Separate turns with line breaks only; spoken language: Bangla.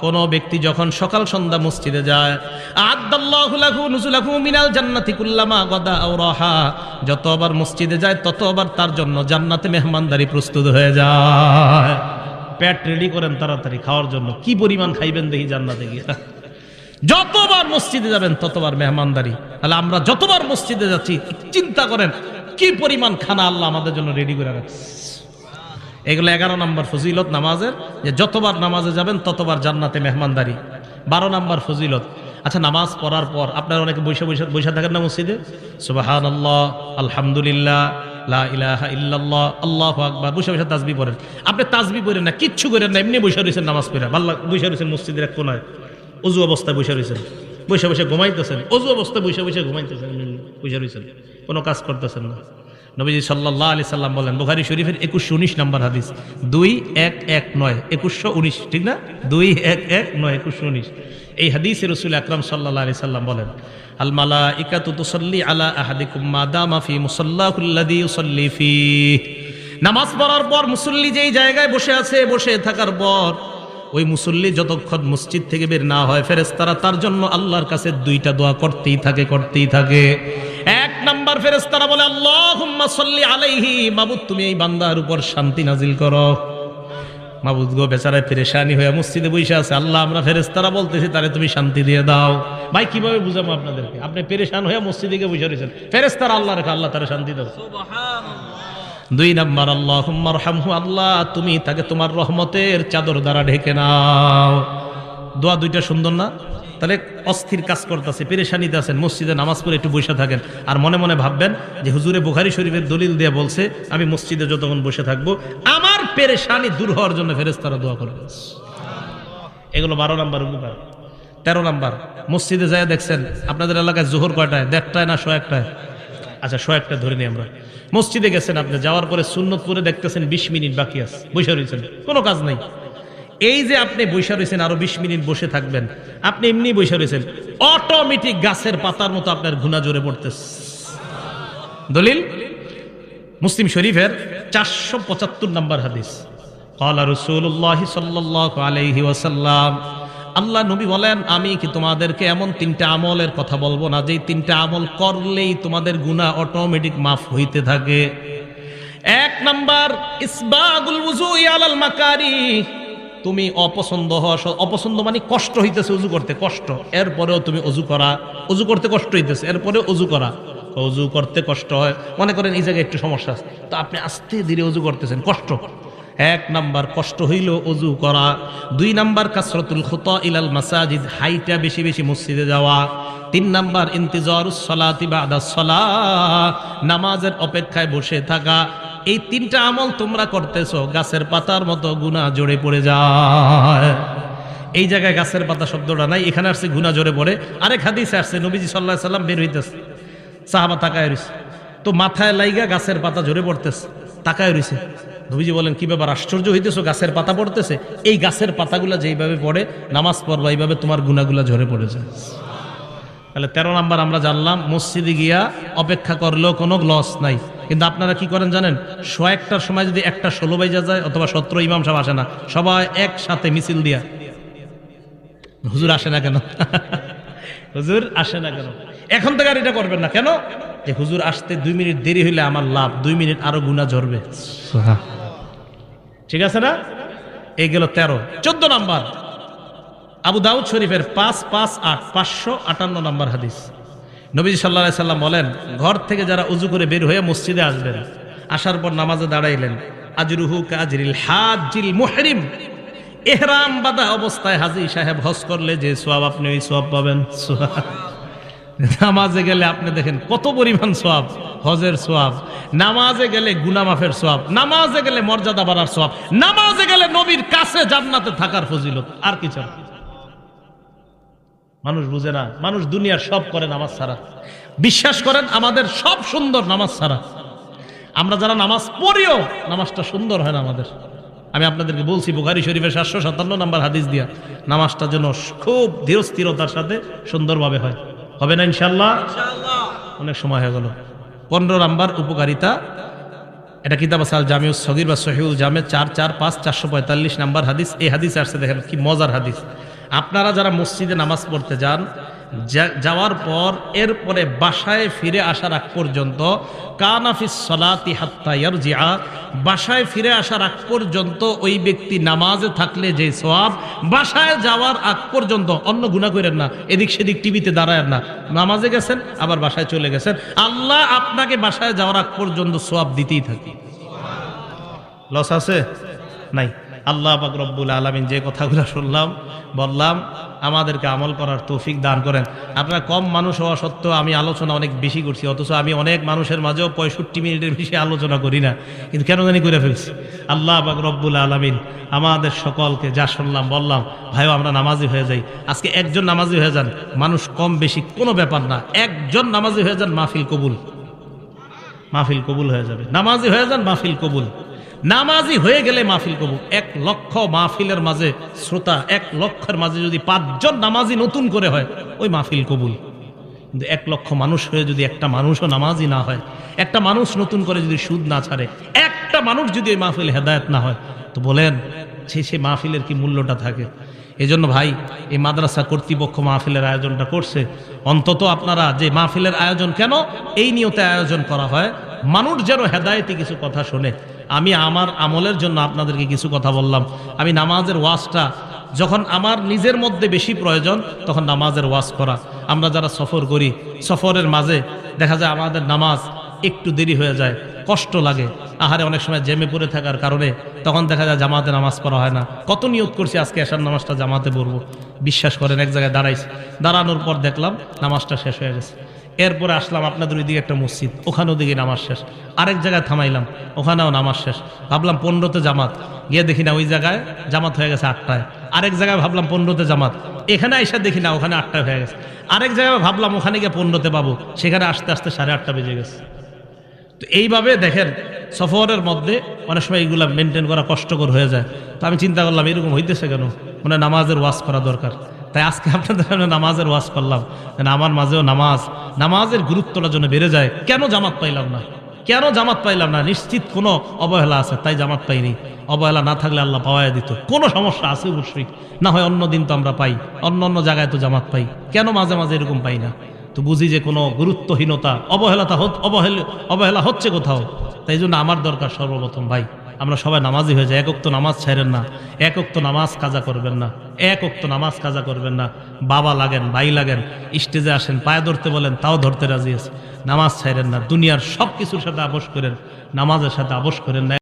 কোন ব্যক্তি যখন সকাল সন্ধ্যা মসজিদে যায়, আ'আদ্দাল্লাহু লাহু নুজুলাহু মিনাল জান্নাতি কুল্লামা গাদা আও রাহা, যতবার মসজিদে যায় ততবার তার জন্য জান্নাতে মেহমানদারি প্রস্তুত হয়ে যায়। পেট রেডি করেন তাড়াতাড়ি খাওয়ার জন্য। কি পরিমাণ খাইবেন দেখি জান্নাতে গিয়ে। যতবার মসজিদে যাবেন ততবার মেহমানদারি। তাহলে আমরা যতবার মসজিদে যাচ্ছি চিন্তা করেন কি পরিমাণ খানা আল্লাহ আমাদের জন্য রেডি করে রাখছে। এগুলো 11 নম্বর ফজিলত নামাজের, যে যতবার নামাজে যাবেন ততবার জান্নাতে মেহমানদারি। 12 নম্বর ফজিলত, আচ্ছা নামাজ পড়ার পর আপনারা অনেকে বসে থাকেন না মসজিদে, সুবহানাল্লাহ, আলহামদুলিল্লাহ, লা ইলাহা ইল্লাল্লাহ, আল্লাহু আকবার, বসে বসে তাসবিহ পড়েন। আপনি তাসবিহ পড়েন না, কিচ্ছু করেন না, এমনি বসে রয়েছেন নামাজ পড়ে, ভাল্লা বসে রয়েছেন মসজিদের এক কোনায়, অজু অবস্থায় বসে রয়েছেন, বসে বসে ঘুমাইতেছেন, অজু অবস্থায় বসে বসে ঘুমাইতেছেন, বসে রয়েছেন, কোনো কাজ করতেছেন না। নবীজি সাল্লাল্লাহু আলাইহি সাল্লাম বলেন, বুখারী শরীফের 2119 নম্বর হাদিস, 2119, 2119, ঠিক না? 2119, 2119। এই হাদিসে রাসূল আকরাম সাল্লাল্লাহু আলাইহি সাল্লাম বলেন, আল মালাইকাতু তুসাল্লি আলা আহাদিকুম মা দামা ফি মুসাল্লাহুল্লাযী ইউসাল্লি ফীহি। নামাজ পড়ার পর মুসল্লি যেই জায়গায় বসে আছে, বসে থাকার পর ওই মুসল্লি যতক্ষণ মসজিদ থেকে বের না হয়, ফেরেশতারা তার জন্য আল্লাহর কাছে 2টা দোয়া করতেই থাকে। এক নাম্বার ফেরেশতারা বলে, আল্লাহুম্মা সাল্লি আলাইহি, মাবুদ তুমি এই বান্দার উপর শান্তি নাজিল করো। মাবুদ গো, বেচারা পেরেশানি হয়ে মসজিদে বসে আছে, আল্লাহ আমরা ফেরেশতারা বলতেছি তারে তুমি শান্তি দিয়ে দাও। ভাই কিভাবে বুঝাবো আপনাদেরকে? আপনি পেরেশান হয়ে মসজিদে গিয়ে বসে রয়েছেন, ফেরেশতারা আল্লাহ রেখে, আল্লাহ তারে শান্তি দাও। সুবহানাল্লাহ। 2 নাম্বার, আল্লাহুম্মা রহমহু, আল্লাহ তুমি তাকে তোমার রহমতের চাদর দ্বারা ঢেকে নাও। দোয়া 2টা সুন্দর না? তাহলে অস্থির কাজ করতেছে, পেরেশানিতে আছেন, মসজিদে নামাজ পড়ে একটু বসে থাকেন, আর মনে মনে ভাববেন যে হুজুরে বুখারী শরীফের দলিল দিয়ে বলছে আমি মসজিদে যতক্ষণ বসে থাকবো আমার পেরেশানি দূর হওয়ার জন্য ফেরেশতারা দোয়া করবে। এগুলো 12 নাম্বার উপকার। 13 নাম্বার, মসজিদে যায় দেখছেন আপনাদের এলাকায় জোহর কয়টায়? 1:30 না 101টায়? আচ্ছা 101টা ধরে নিই আমরা। মসজিদে গেছেন আপনি, যাওয়ার পরে সুন্নত পড়ে দেখতেছেন 20 মিনিট বাকি আছে, বসে রয়েছেন, কোনো কাজ নাই। এই যে আপনি বসে রয়েছেন, আরো 20 মিনিট বসে থাকবেন, আপনি এমনি বসে রয়েছেন, অটোমেটিক গাছের পাতার মতো আপনার গুনাহ জোরে পড়তেছে। দলিল মুসলিম শরীফের 475 নম্বর হাদিস, ক্বালা রাসূলুল্লাহ সাল্লাল্লাহু আলাইহি ওয়াসাল্লাম, আল্লাহ নবী বলেন, আমি কি তোমাদেরকে এমন 3টা আমলের কথা বলবো না যেই 3টা আমল করলেই তোমাদের গুনাহ অটোমেটিক মাফ হইতে থাকে? 1 নাম্বার, ইসবাগুল ওযুই আলাল মাকারি, তুমি অপছন্দ মানে কষ্ট হইতেছে অজু করতে, কষ্ট, এরপরেও তুমি অজু করতে কষ্ট হইতেছে, এরপরেও অজু করতে কষ্ট হয়, মনে করেন এই জায়গায় একটু সমস্যা আছে, তো আপনি আস্তে ধীরে অজু করতেছেন, কষ্ট। 1 নাম্বার কষ্ট হইল অজু করা। 2 নাম্বার, কাসরাতুল খুতা ইলাল মাসাজিদ, হাইটা বেশি বেশি মসজিদে যাওয়া। 3 নাম্বার, ইন্তিজারুস সালাতি বাদাস সালাহ, নামাজের অপেক্ষায় বসে থাকা। এই 3টা আমল তোমরা করতেছো, গাছের পাতার মতো গুনাহ জড়ে পড়ে যায়। এই জায়গায় গাছের পাতা শব্দটা নাই, এখানে আসছে গুনাহ জড়ে পড়ে। আরেক হাদিসে আসছে নবীজি সাল্লাল্লাহু আলাইহি সাল্লাম বের হইতেছে, সাহাবা তাকায় রইছে, তো মাথায় লাইগা গাছের পাতা জড়ে পড়তেছে, তাকায় রইছে। নবীজি বলেন, কি ব্যাপার, আশ্চর্য হইতেছো, গাছের পাতা পড়তেছে? এই গাছের পাতাগুলা যেইভাবে পড়ে নামাজ পড়বা, এইভাবে তোমার গুনাহগুলা ঝরে পড়েছে। তাহলে 13 নাম্বার আমরা জানলাম, মসজিদে গিয়া অপেক্ষা করলেও কোনো লস নাই। কিন্তু আপনারা কি করেন জানেন? 101টার সময় যদি 1:16 বাজে যায় অথবা 17, ইমাম সাহেব আসে না, সবাই একসাথে মিছিল দিয়া, হুজুর আসে না কেন? হুজুর আসে না কেন? এখন থেকে আর এটা করবেন না। কেন? যে হুজুর আসতে 2 মিনিট দেরি হইলে আমার লাভ, 2 মিনিট আরো গুনাহ ঝরবে। ঠিক আছে না? এই গেল 13। 14 নাম্বার, আবু দাউদ শরীফের 558 নম্বর হাদিস, নবী সাল্লাল্লাহু আলাইহি সাল্লাম বলেন, ঘর থেকে যারা উযু করে বের হয়ে মসজিদে আসবেন, আসার পর নামাজে দাঁড়াইলেন, আজরুহু কাজরিল হাজ্জিল মুহরিম, ইহরাম বাঁধা অবস্থায় হাজী সাহেব হজ করলে যে সওয়াব, আপনি ওই সওয়াব পাবেন। নামাজে গেলে আপনি দেখেন কত পরিমাণ সওয়াব, হজের সওয়াব, নামাজে গেলে গুনাহ মাফের সওয়াব, নামাজে গেলে মর্যাদা বাড়ার সওয়াব, নামাজে গেলে নবীর কাছে জান্নাতে থাকার ফজিলত, আর কিছু না। মানুষ বুঝে না, মানুষ দুনিয়ার সব করে নামাজ ছাড়া। বিশ্বাস করেন আমাদের সব সুন্দর নামাজ ছাড়া। আমরা যারা নামাজ পড়িও নামাজটা সুন্দর হয় না আমাদের। আমি আপনাদেরকে বলছি বুখারী শরীফের 757 নম্বর হাদিস দিয়া, নামাজটা যেন খুব ধীর স্থিরতার সাথে সুন্দরভাবে হয়। হবে না ইনশাআল্লাহ? অনেক সময় হয়ে গেল। 15 নাম্বার উপকারিতা, এটা কিতাব আছে আল জামিউস সগীর বা সহিহুল জামে 445 445 নাম্বার হাদিস। এই হাদিস আসছে, দেখেন কি মজার হাদিস। আপনারা যারা মসজিদে নামাজ পড়তে যান, যাওয়ার পর এরপরে বাসায় ফিরে আসার আগ পর্যন্ত কানাফিস সালাতি হাত্তা ইয়ারজিআ, বাসায় ফিরে আসার আগ পর্যন্ত ওই ব্যক্তি নামাজে থাকলে যে সওয়াব, বাসায় যাওয়ার আগ পর্যন্ত অন্য গুনাহ করেন না, এদিক সেদিক টিভিতে দাঁড়ায়েন না, নামাজে গেছেন আবার বাসায় চলে গেছেন, আল্লাহ আপনাকে বাসায় যাওয়ার আগ পর্যন্ত সওয়াব দিতেই থাকে। লস আছে নাই? আল্লাহ পাক রব্বুল আলামিন যে কথাগুলো শুনলাম বললাম, আমাদেরকে আমল করার তৌফিক দান করেন। আপনারা কম মানুষ হওয়া সত্ত্বেও আমি আলোচনা অনেক বেশি করছি, অথচ আমি অনেক মানুষের মাঝেও 65 মিনিটের বেশি আলোচনা করি না, কিন্তু কেন জানি করে ফেলছি। আল্লাহ পাক রব্বুল আলামিন আমাদের সকলকে যা শুনলাম বললাম, ভাইও আমরা নামাজি হয়ে যাই। আজকে একজন নামাজি হয়ে যান, মানুষ কম বেশি কোনো ব্যাপার না, একজন নামাজি হয়ে যান, মাহফিল কবুল, মাহফিল কবুল হয়ে যাবে। নামাজি হয়ে যান, মাহফিল কবুল। নামাজি হয়ে গেলে মাহফিল কবুল। 1 লক্ষ মাহফিলের মাঝে শ্রোতা, 1 লক্ষের মাঝে যদি 5 জন নামাজি নতুন করে হয়, ওই মাহফিল কবুল। কিন্তু 1 লক্ষ মানুষ হয়ে যদি একটা মানুষও নামাজি না হয়, একটা মানুষ নতুন করে যদি সুদ না ছাড়ে, একটা মানুষ যদি ওই মাহফিল হেদায়েত না হয়, তো বলেন সে মাহফিলের কি মূল্যটা থাকে? এজন্য ভাই, এই মাদ্রাসা কর্তৃপক্ষ মাহফিলের আয়োজনটা করছে, অন্তত আপনারা যে মাহফিলের আয়োজন কেন এই নিয়তে আয়োজন করা হয়, মানুষ যেন হেদায়েতি কিছু কথা শোনে। আমি আমার আমলের জন্য আপনাদেরকে কিছু কথা বললাম। আমি নামাজের ওয়াজটা যখন আমার নিজের মধ্যে বেশি প্রয়োজন, তখন নামাজের ওয়াজ করা। আমরা যারা সফর করি, সফরের মাঝে দেখা যায় আমাদের নামাজ একটু দেরি হয়ে যায়, কষ্ট লাগে, আহারে অনেক সময় জ্যামে পড়ে থাকার কারণে তখন দেখা যায় জামাতে নামাজ পড়া হয় না। কত নিয়ত করছি আজকে এশার নামাজটা জামাতে পড়বো, বিশ্বাস করেন এক জায়গায় দাঁড়াইছি, দাঁড়ানোর পর দেখলাম নামাজটা শেষ হয়ে গেছে। এরপরে আসলাম আপনাদের ওইদিকে একটা মসজিদ, ওখানেও দিকে নামাজ শেষ। আরেক জায়গায় থামাইলাম, ওখানেও নামাজ শেষ। ভাবলাম 15তে জামাত, গিয়ে দেখি না ওই জায়গায় জামাত হয়ে গেছে 8টায়। আরেক জায়গায় ভাবলাম 15তে জামাত, এখানে এসে দেখি না ওখানে 8টায় হয়ে গেছে। আরেক জায়গায় ভাবলাম ওখানে গিয়ে 15তে পাবো, সেখানে আসতে আসতে 8:30 বেজে গেছে। তো এইভাবে দেখেন সফরের মধ্যে অনেক সময় এইগুলা মেনটেন করা কষ্টকর হয়ে যায়। তো আমি চিন্তা করলাম এরকম হইতেছে কেন, মানে নামাজের ওয়াজ করা দরকার। তাই আজকে আপনাদের সামনে নামাজের ওয়াজ করলাম, আমার মাঝেও নামাজের গুরুত্বটা যেন বেড়ে যায়। কেন জামাত পাইলাম না, কেন জামাত পাইলাম না? নিশ্চিত কোনো অবহেলা আছে, তাই জামাত পাইনি। অবহেলা না থাকলে আল্লাহ পাওয়াই দিত। কোনো সমস্যা আছে অবশ্যই, না হয় অন্য দিন তো আমরা পাই, অন্য জায়গায় তো জামাত পাই, কেন মাঝে মাঝে এরকম পাই না? তো বুঝি যে কোনো গুরুত্বহীনতা, অবহেলা হচ্ছে কোথাও। তাই জন্য আমার দরকার সর্বপ্রথম ভাই, আমরা সবাই নামাজি হয়ে যাই। 1 ওয়াক্ত নামাজ ছাড়েন না, 1 ওয়াক্ত নামাজ কাজা করবেন না, 1 ওয়াক্ত নামাজ কাজা করবেন না। বাবা লাগেন, ভাই লাগেন, স্টেজে আসেন, পায়ে ধরতে বলেন, তাও ধরতে রাজি আছে। নামাজ ছাড়েন না, দুনিয়ার সব কিছুর সাথে আপোষ করেন, নামাজের সাথে আপোষ করেন না।